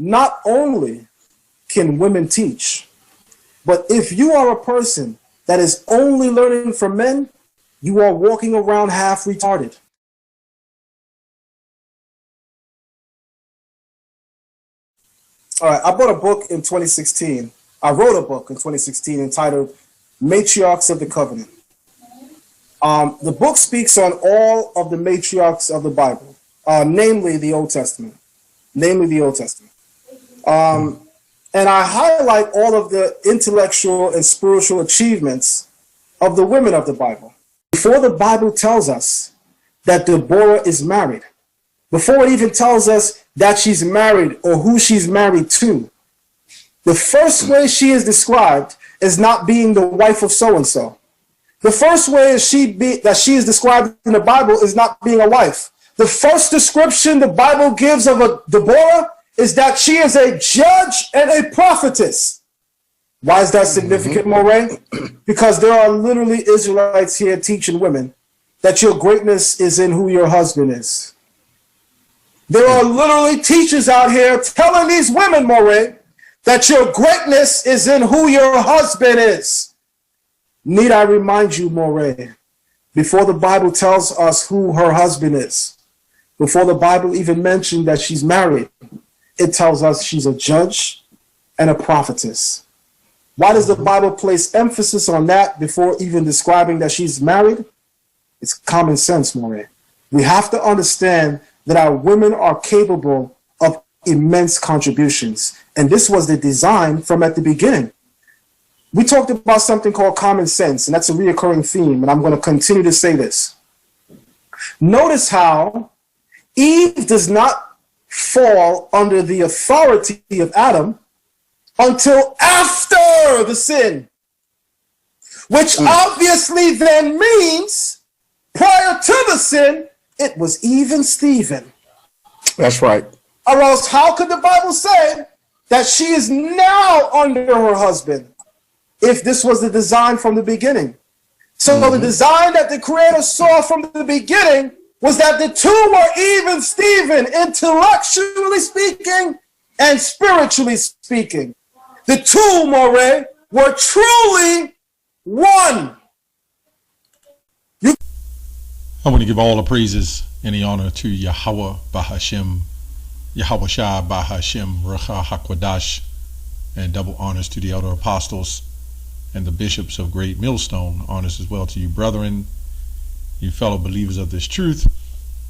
not only can women teach, but if you are a person that is only learning from men, you are walking around half retarded. All right, I bought a book in 2016. I wrote a book in 2016 entitled Matriarchs of the Covenant. The book speaks on all of the matriarchs of the Bible, namely the Old Testament. And I highlight all of the intellectual and spiritual achievements of the women of the Bible. Before the Bible tells us that Deborah is married, before it even tells us that she's married or who she's married to, the first way she is described is not being the wife of so-and-so. The first way that she is described in the Bible is not being a wife. The first description the Bible gives of a Deborah is that she is a judge and a prophetess. Why is that significant, Moray? Because there are literally Israelites here teaching women that your greatness is in who your husband is. There are literally teachers out here telling these women, Moray, that your greatness is in who your husband is. Need I remind you, Moray, before the Bible tells us who her husband is, before the Bible even mentioned that she's married, it tells us she's a judge and a prophetess. Why does the Bible place emphasis on that before even describing that she's married? It's common sense, Moray. We have to understand that our women are capable of immense contributions. And this was the design from at the beginning. We talked about something called common sense, and that's a reoccurring theme, and I'm going to continue to say this. Notice how Eve does not fall under the authority of Adam until after the sin, which obviously then means prior to the sin, it was even Stephen. That's right. Or else how could the Bible say that she is now under her husband if this was the design from the beginning? So the design that the Creator saw from the beginning was that the two were even Stephen, intellectually speaking and spiritually speaking. The two, Moray, were truly one. I want to give all the praises and the honor to Yahweh Bahashem, Yahweh Shah Bahashem, Recha HaKwadash, and double honors to the elder apostles and the bishops of Great Millstone. Honors as well to you, brethren, you fellow believers of this truth,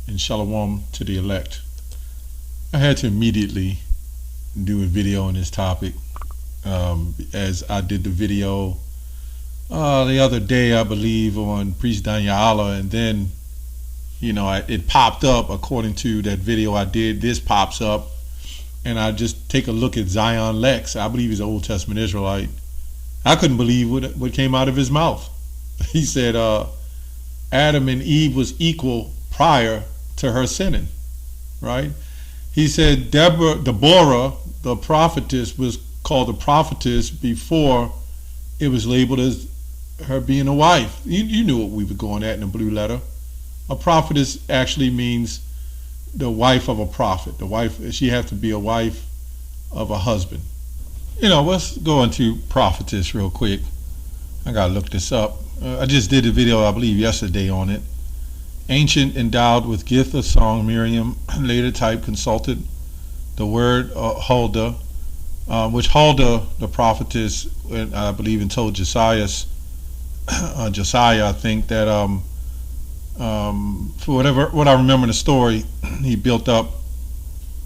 and shalom to the elect. I had to immediately do a video on this topic, as I did the video the other day, I believe, on Priest Daniela, and then it popped up according to that video I did. This pops up, and I just take a look at Zion Lex. I believe he's an Old Testament Israelite. I couldn't believe what came out of his mouth. He said Adam and Eve was equal prior to her sinning, right? He said Deborah, the prophetess, was called a prophetess before it was labeled as her being a wife. You knew what we were going at in the blue letter. A prophetess actually means the wife of a prophet. The wife, she has to be a wife of a husband. Let's go into prophetess real quick. I gotta look this up. I just did a video, I believe, yesterday on it. Ancient, endowed with gift of song, Miriam, later type, consulted the word Huldah, which Huldah, the prophetess, I believe, and told Josiah, I think, that for what I remember in the story, he built up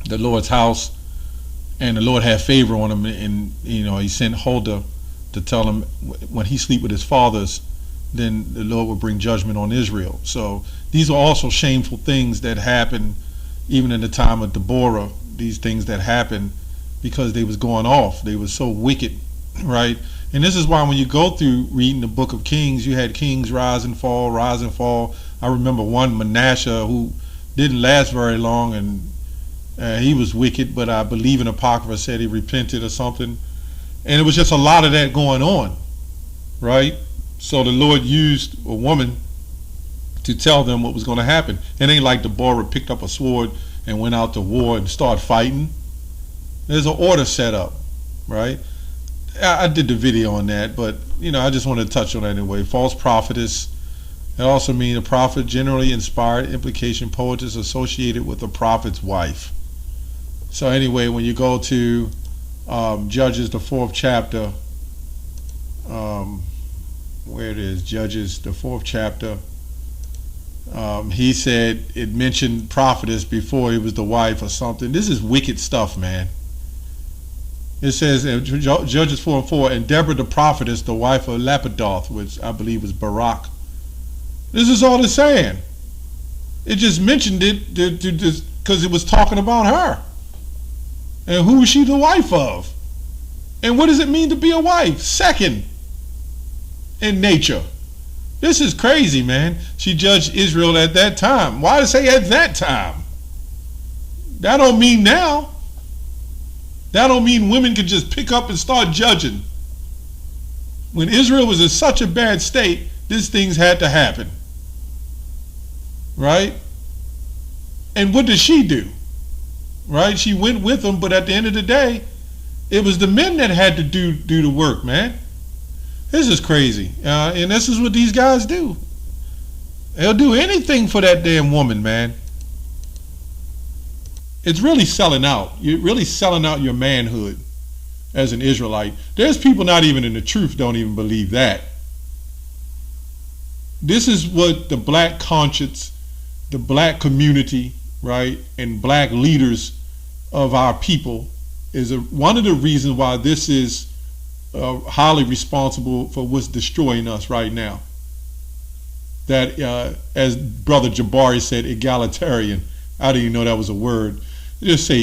the Lord's house, and the Lord had favor on him, and he sent Huldah to tell him when he sleep with his fathers, then the Lord would bring judgment on Israel. So these are also shameful things that happened even in the time of Deborah. These things that happened because they was going off. They was so wicked, right? And this is why when you go through reading the book of Kings, you had kings rise and fall, rise and fall. I remember one, Manasseh, who didn't last very long, and he was wicked, but I believe in Apocrypha said he repented or something. And it was just a lot of that going on, right? So the Lord used a woman to tell them what was going to happen. It ain't like Deborah picked up a sword and went out to war and started fighting. There's an order set up, right? I did the video on that, but I just wanted to touch on that anyway. False prophetess. It also means a prophet, generally inspired, implication, poetess associated with a prophet's wife. So anyway, when you go to Judges, the 4th chapter, where it is, Judges, the 4th chapter, he said it mentioned prophetess before it was the wife or something. This is wicked stuff, man. It says in Judges 4:4, and Deborah the prophetess, the wife of Lapidoth, which I believe was Barak. This is all it's saying. It just mentioned it because it was talking about her. And who is she the wife of? And what does it mean to be a wife? Second in nature. This is crazy, man. She judged Israel at that time. Why did it say at that time? That don't mean now. That don't mean women could just pick up and start judging. When Israel was in such a bad state, these things had to happen. Right? And what did she do? Right? She went with them, but at the end of the day, it was the men that had to do the work, man. This is crazy. And this is what these guys do. They'll do anything for that damn woman, man. It's really selling out. You're really selling out your manhood as an Israelite. There's people not even in the truth don't even believe that. This is what the black conscience, the black community, right, and black leaders of our people is one of the reasons why this is highly responsible for what's destroying us right now. That, as Brother Jabari said, egalitarian. I didn't even know that was a word. Just say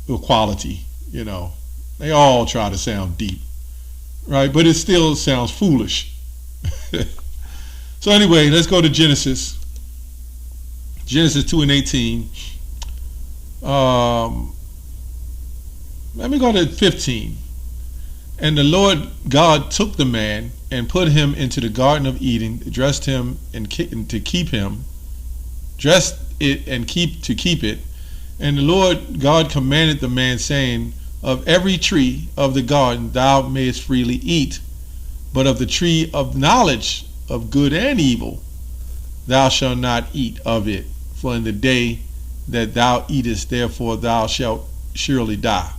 equality, They all try to sound deep, right? But it still sounds foolish. So anyway, let's go to Genesis. Genesis 2:18. Let me go to 15. And the Lord God took the man and put him into the Garden of Eden, dressed him and to keep him, dressed it and to keep it. And the Lord God commanded the man, saying, of every tree of the garden thou mayest freely eat, but of the tree of knowledge of good and evil thou shalt not eat of it. For in the day that thou eatest, therefore thou shalt surely die.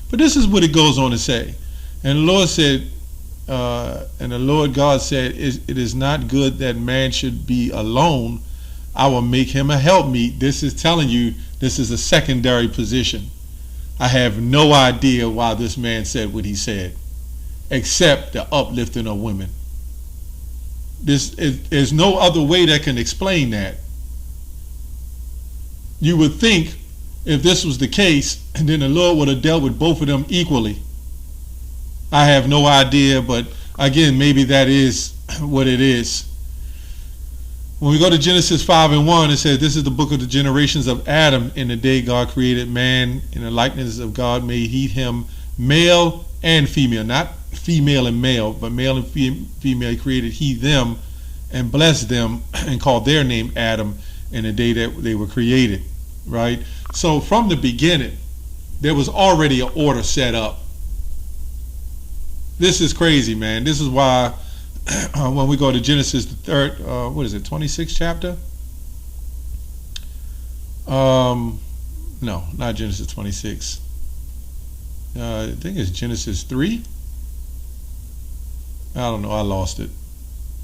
But this is what it goes on to say. And the Lord said, and the Lord God said, it is not good that man should be alone. I will make him a helpmeet. This is telling you this is a secondary position. I have no idea why this man said what he said, except the uplifting of women. There's no other way that can explain that. You would think if this was the case, and then the Lord would have dealt with both of them equally. I have no idea, but again, maybe that is what it is. When we go to Genesis 5:1, it says, this is the book of the generations of Adam. In the day God created man, in the likeness of God made he him, male and female. Not female and male, but male and female created he them, and blessed them, and called their name Adam in the day that they were created. Right? So from the beginning, there was already an order set up. This is crazy, man. This is why when we go to Genesis, the third, 26th chapter? No, not Genesis 26. I think it's Genesis 3. I don't know, I lost it.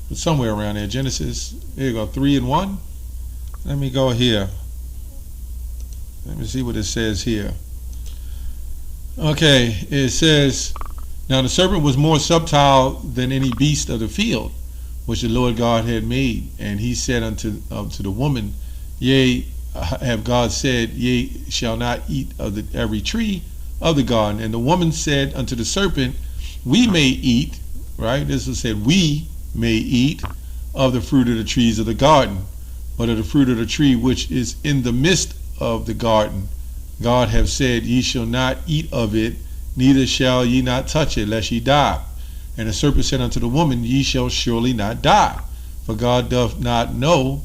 But somewhere around there, Genesis, here you go, 3:1. Let me go here. Let me see what it says here. Okay, it says, now the serpent was more subtle than any beast of the field, which the Lord God had made. And he said unto the woman, yea, have God said, ye shall not eat of every tree of the garden. And the woman said unto the serpent, we may eat, right? This was said, we may eat of the fruit of the trees of the garden, but of the fruit of the tree which is in the midst of the garden, God have said, ye shall not eat of it, neither shall ye not touch it, lest ye die. And the serpent said unto the woman, ye shall surely not die. For God doth not know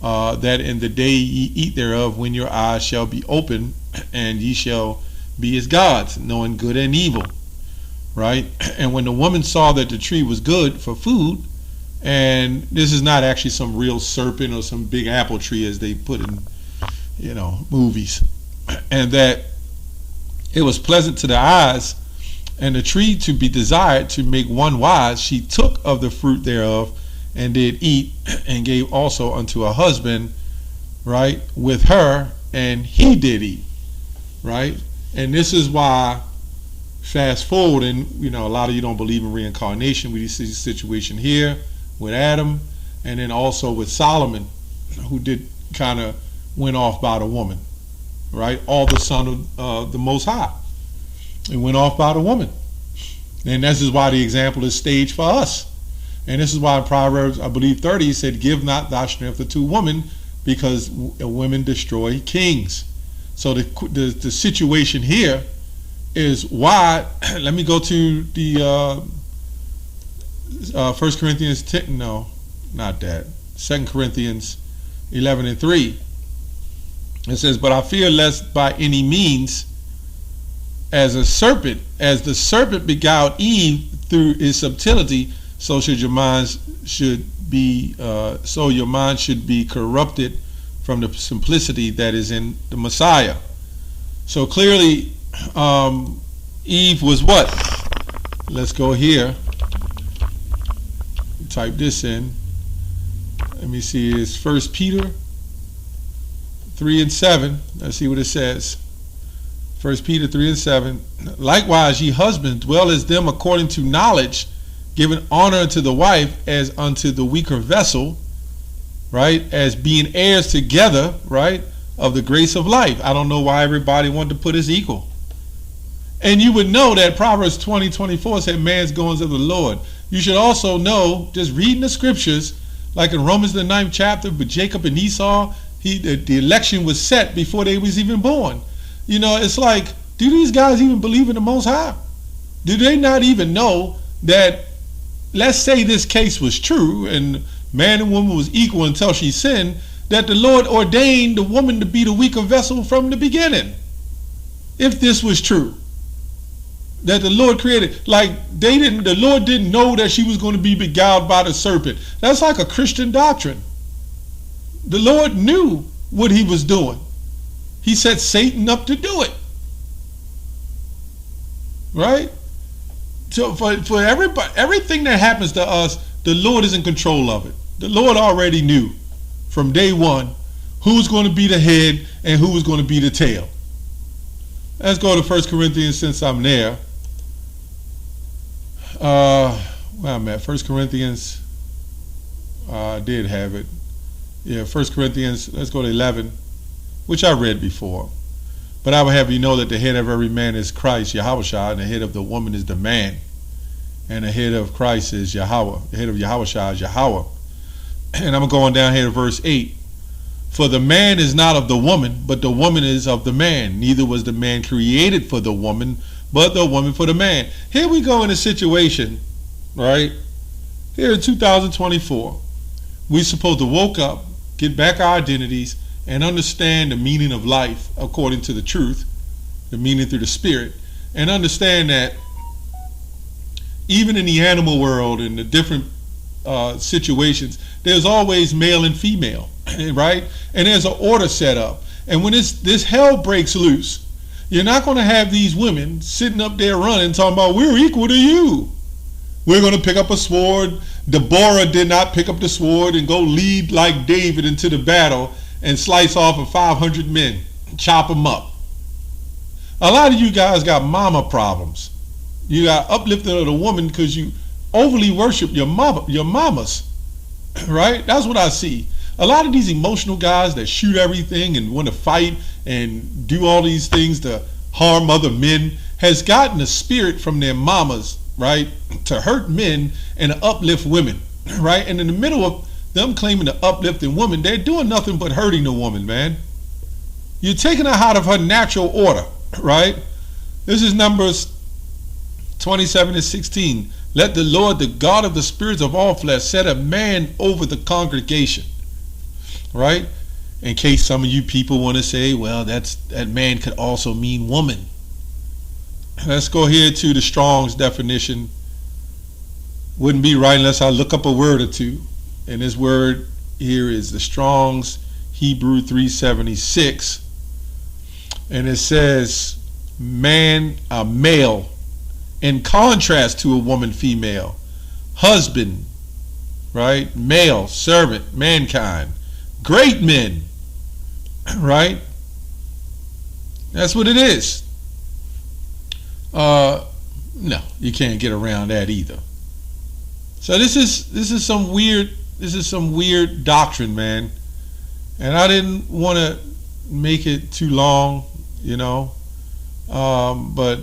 that in the day ye eat thereof, when your eyes shall be open, and ye shall be as gods, knowing good and evil, right? And when the woman saw that the tree was good for food, and this is not actually some real serpent or some big apple tree as they put in, movies, and that it was pleasant to the eyes, and the tree to be desired to make one wise, she took of the fruit thereof and did eat, and gave also unto her husband, right, with her, and he did eat, right? And this is why, fast forward, and a lot of you don't believe in reincarnation. We see the situation here with Adam, and then also with Solomon, who did kind of went off by the woman, right? All the son of the Most High. It went off by the woman. And this is why the example is staged for us. And this is why in Proverbs, I believe 30, he said, give not thy strength to women, because women destroy kings. So the situation here is why, let me go to the 1 Corinthians 10, no, not that, 2 Corinthians 11:3. It says, but I fear lest by any means, as the serpent beguiled Eve through his subtlety, so your mind should be corrupted from the simplicity that is in the Messiah. So clearly, Eve was what? Let's go here. Type this in. Let me see. It's 1 Peter 3:7. Let's see what it says. 1 Peter 3:7. Likewise, ye husbands, dwell as them according to knowledge, giving honor unto the wife as unto the weaker vessel, right? As being heirs together, right, of the grace of life. I don't know why everybody wanted to put as equal. And you would know that Proverbs 20:24 said, man's goings of the Lord. You should also know, just reading the scriptures, like in Romans the 9th chapter, with Jacob and Esau, the election was set before they was even born. It's like, do these guys even believe in the Most High? Do they not even know that, let's say this case was true and man and woman was equal until she sinned, that the Lord ordained the woman to be the weaker vessel from the beginning? If this was true, that the Lord created, like the Lord didn't know that she was going to be beguiled by the serpent. That's like a Christian doctrine. The Lord knew what he was doing. He set Satan up to do it. Right? So for everybody, everything that happens to us, the Lord is in control of it. The Lord already knew from day one who's going to be the head and who was going to be the tail. Let's go to 1 Corinthians since I'm there. Where I'm at, 1 Corinthians, I did have it. Yeah, 1 Corinthians, let's go to 11, which I read before. But I would have you know that the head of every man is Christ, Yahushua, and the head of the woman is the man. And the head of Christ is Yahweh. The head of Yahushua is Yahweh. And I'm going down here to verse 8. For the man is not of the woman, but the woman is of the man. Neither was the man created for the woman, but the woman for the man. Here we go in a situation, right? Here in 2024, we're supposed to woke up, get back our identities, and understand the meaning of life according to the truth, the meaning through the spirit, and understand that even in the animal world and the different situations, there's always male and female, right? And there's an order set up. And when this hell breaks loose, you're not going to have these women sitting up there running, talking about, we're equal to you. We're going to pick up a sword. Deborah did not pick up the sword and go lead like David into the battle and slice off of 500 men, chop them up. A lot of you guys got mama problems. You got uplifting of the woman because you overly worship your mamas, right? That's what I see. A lot of these emotional guys that shoot everything and want to fight and do all these things to harm other men has gotten a spirit from their mamas, right, to hurt men and to uplift women, right? And in the middle of them claiming to uplift a woman, they're doing nothing but hurting the woman, man. You're taking her out of her natural order, right? This is Numbers 27:16. Let the Lord, the God of the spirits of all flesh, set a man over the congregation, right? In case some of you people want to say, well, that man could also mean woman. Let's go here to the Strong's definition. Wouldn't be right unless I look up a word or two. And this word here is the Strong's Hebrew 376. And it says man, a male, in contrast to a woman, female. Husband, right? Male, servant, mankind. Great men, right? That's what it is. No, you can't get around that either. So this is some weird doctrine, man. And I didn't want to make it too long, you know. But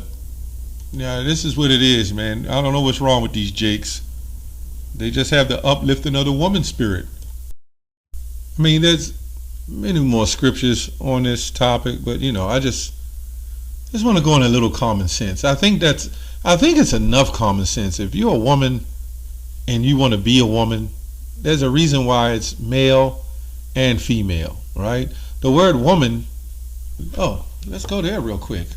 yeah, this is what it is, man. I don't know what's wrong with these jakes. They just have the uplifting of the woman spirit. I mean, there's many more scriptures on this topic, but you know, I just want to go in a little common sense. I think it's enough common sense. If you're a woman and you want to be a woman, there's a reason why it's male and female, right? The word woman, let's go there real quick.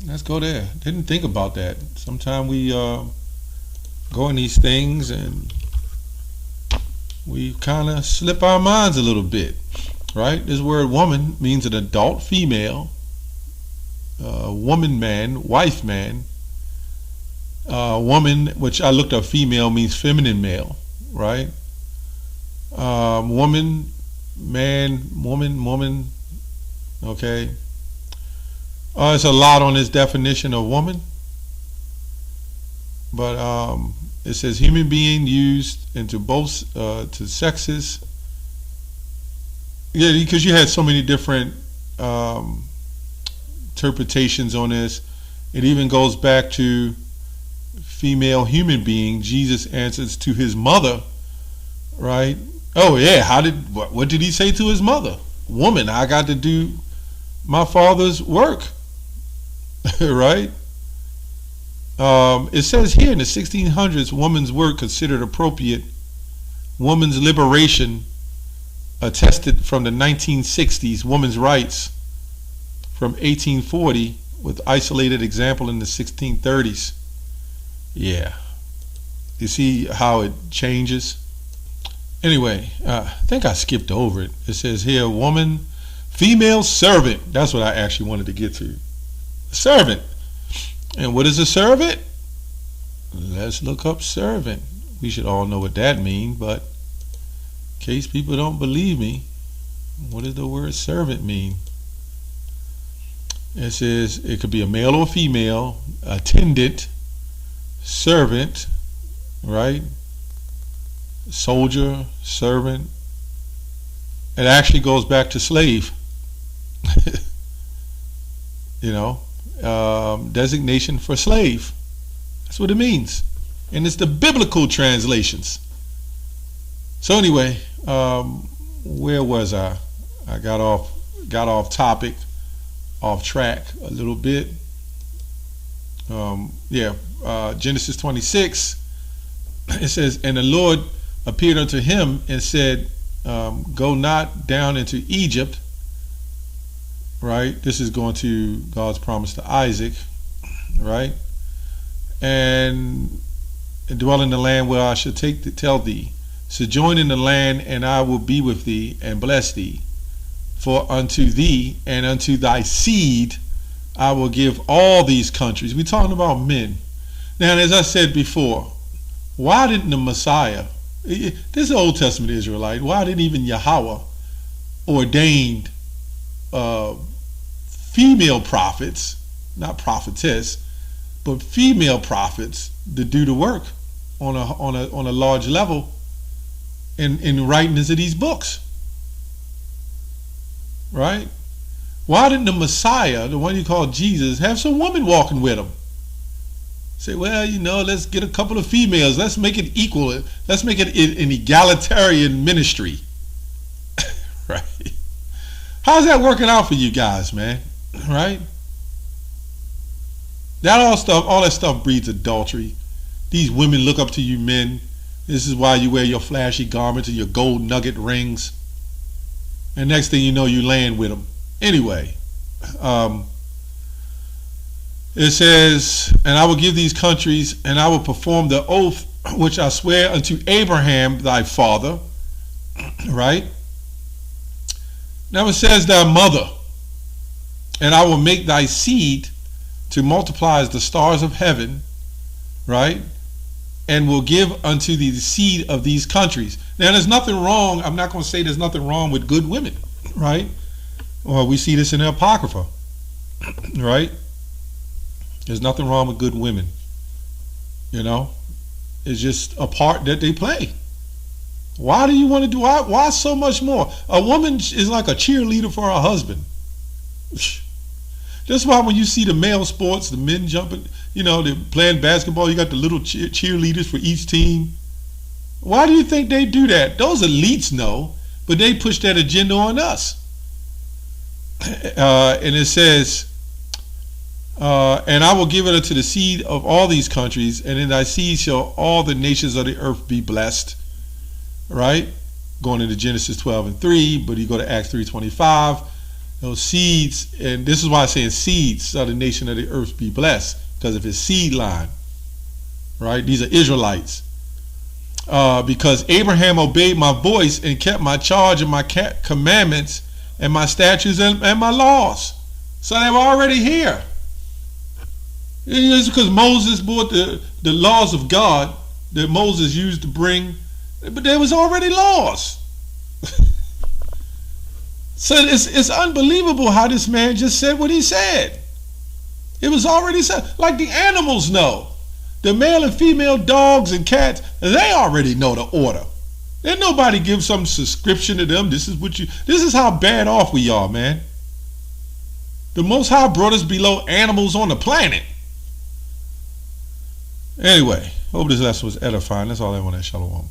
Let's go there. Didn't think about that. Sometimes we go in these things and we kind of slip our minds a little bit, right? This word woman means an adult female, woman man, wife man. Woman, which I looked up, female means feminine male, right? Woman, man, woman, okay. There's a lot on this definition of woman, but it says human being used into both to sexes. Yeah, because you had so many different interpretations on this. It even goes back to female human being. Jesus answers to his mother, right? Oh yeah, what did he say to his mother? Woman, I got to do my father's work. Right? It says here in the 1600s, woman's work considered appropriate. Woman's liberation attested from the 1960s. Woman's rights from 1840 with isolated example in the 1630s. Yeah. You see how it changes? Anyway, I think I skipped over it. It says here, woman, female servant. That's what I actually wanted to get to. Servant. And what is a servant? Let's look up servant. We should all know what that means, but in case people don't believe me, what does the word servant mean? It says it could be a male or female, attendant, servant, right? Soldier, servant. It actually goes back to slave. You know, designation for slave. That's what it means. And it's the biblical translations. So anyway, where was I? I got off topic, off track a little bit. Genesis 26, it says, and the Lord appeared unto him and said, go not down into Egypt. Right? This is going to God's promise to Isaac, right? And dwell in the land where I shall tell thee, sojourn in the land, and I will be with thee and bless thee. For unto thee and unto thy seed I will give all these countries. We're talking about men. Now, as I said before, why didn't the Messiah, this is an Old Testament Israelite, why didn't even Yahweh ordained female prophets, not prophetess, but female prophets to do the work on a large level in writing of these books, right? Why didn't the Messiah, the one you call Jesus, have some women walking with him? Say, well, you know, let's get a couple of females. Let's make it equal. Let's make it an egalitarian ministry. Right? How's that working out for you guys, man? Right? All that stuff breeds adultery. These women look up to you men. This is why you wear your flashy garments and your gold nugget rings. And next thing you know, you laying with them. Anyway, It says, and I will give these countries, and I will perform the oath which I swear unto Abraham thy father. Right? Now it says thy mother, and I will make thy seed to multiply as the stars of heaven, right? And will give unto thee the seed of these countries. Now there's nothing wrong, I'm not going to say there's nothing wrong with good women, right? Well, we see this in the Apocrypha, right? There's nothing wrong with good women, you know? It's just a part that they play. Why do you want to do, why so much more? A woman is like a cheerleader for her husband. That's why when you see the male sports, the men jumping, you know, they're playing basketball, you got the little cheerleaders for each team. Why do you think they do that? Those elites know, but they push that agenda on us. And it says, and I will give it unto the seed of all these countries, and in thy seed shall all the nations of the earth be blessed. Right? Going into Genesis 12:3, but you go to Acts 3:25. Those seeds, and this is why I'm saying seeds shall the nation of the earth be blessed, because of his seed line. Right? These are Israelites. Because Abraham obeyed my voice and kept my charge and my commandments and my statutes and my laws. So they were already here. It's because Moses brought the laws of God that Moses used to bring, but there was already laws. So it's unbelievable how this man just said what he said. It was already said. Like the animals know. The male and female dogs and cats, they already know the order. Then nobody gives some subscription to them. This is how bad off we are, man. The Most High brought us below animals on the planet. Anyway, hope this lesson was edifying. That's all I want to say. Shalom.